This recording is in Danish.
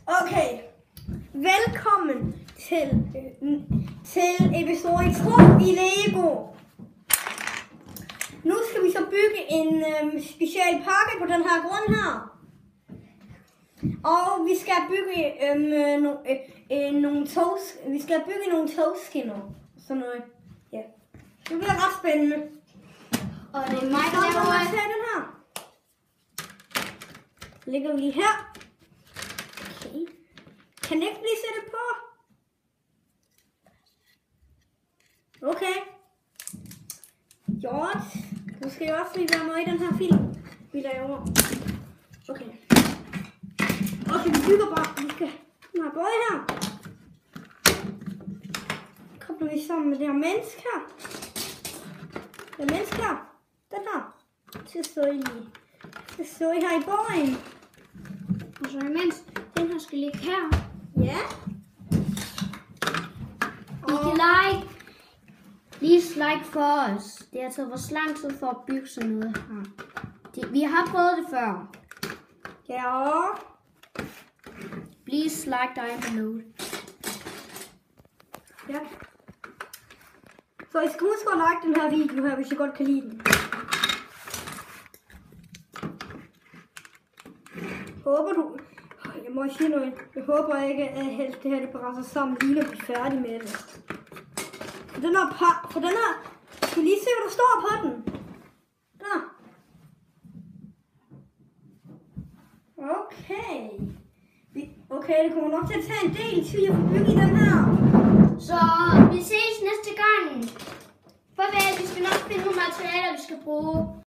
Okay, velkommen til episode 2 i Lego. Nu skal vi så bygge en special pakke på den her grund her. Og vi skal bygge nogle togskinner. Sådan noget. Ja. Det bliver ret spændende. Og det er mig, der laver den her. Lægger vi lige her. Okay. Kan jeg ikke lige sætte på? Okay. Godt. Du skal jo også lige være med i den her film, vi laver. Okay. Okay, vi bygger bare. Vi skal have både her. Kobler vi sammen med det her menneske her. Det menneske her. Den her. Så står I her i borgen. Og så imens den her skal ligge her. Ja. I kan like for os. Det har taget vores lang tid for at bygge sådan noget her. Vi har prøvet det før. Ja. Please like down below. Ja. Så I skal huske at like den her video her, hvis I godt kan lide den. Håber du... Jeg må sige noget. Jeg håber ikke, at helst det her det brænder sammen lige når vi er færdige med det. For den her... Skal I lige se, hvad der står på den? Der. Okay. Okay, det kommer nok til at tage en del tid at få bygge i den her. Så vi ses næste gang. Farvel, vi skal nok finde nogle materialer, vi skal bruge.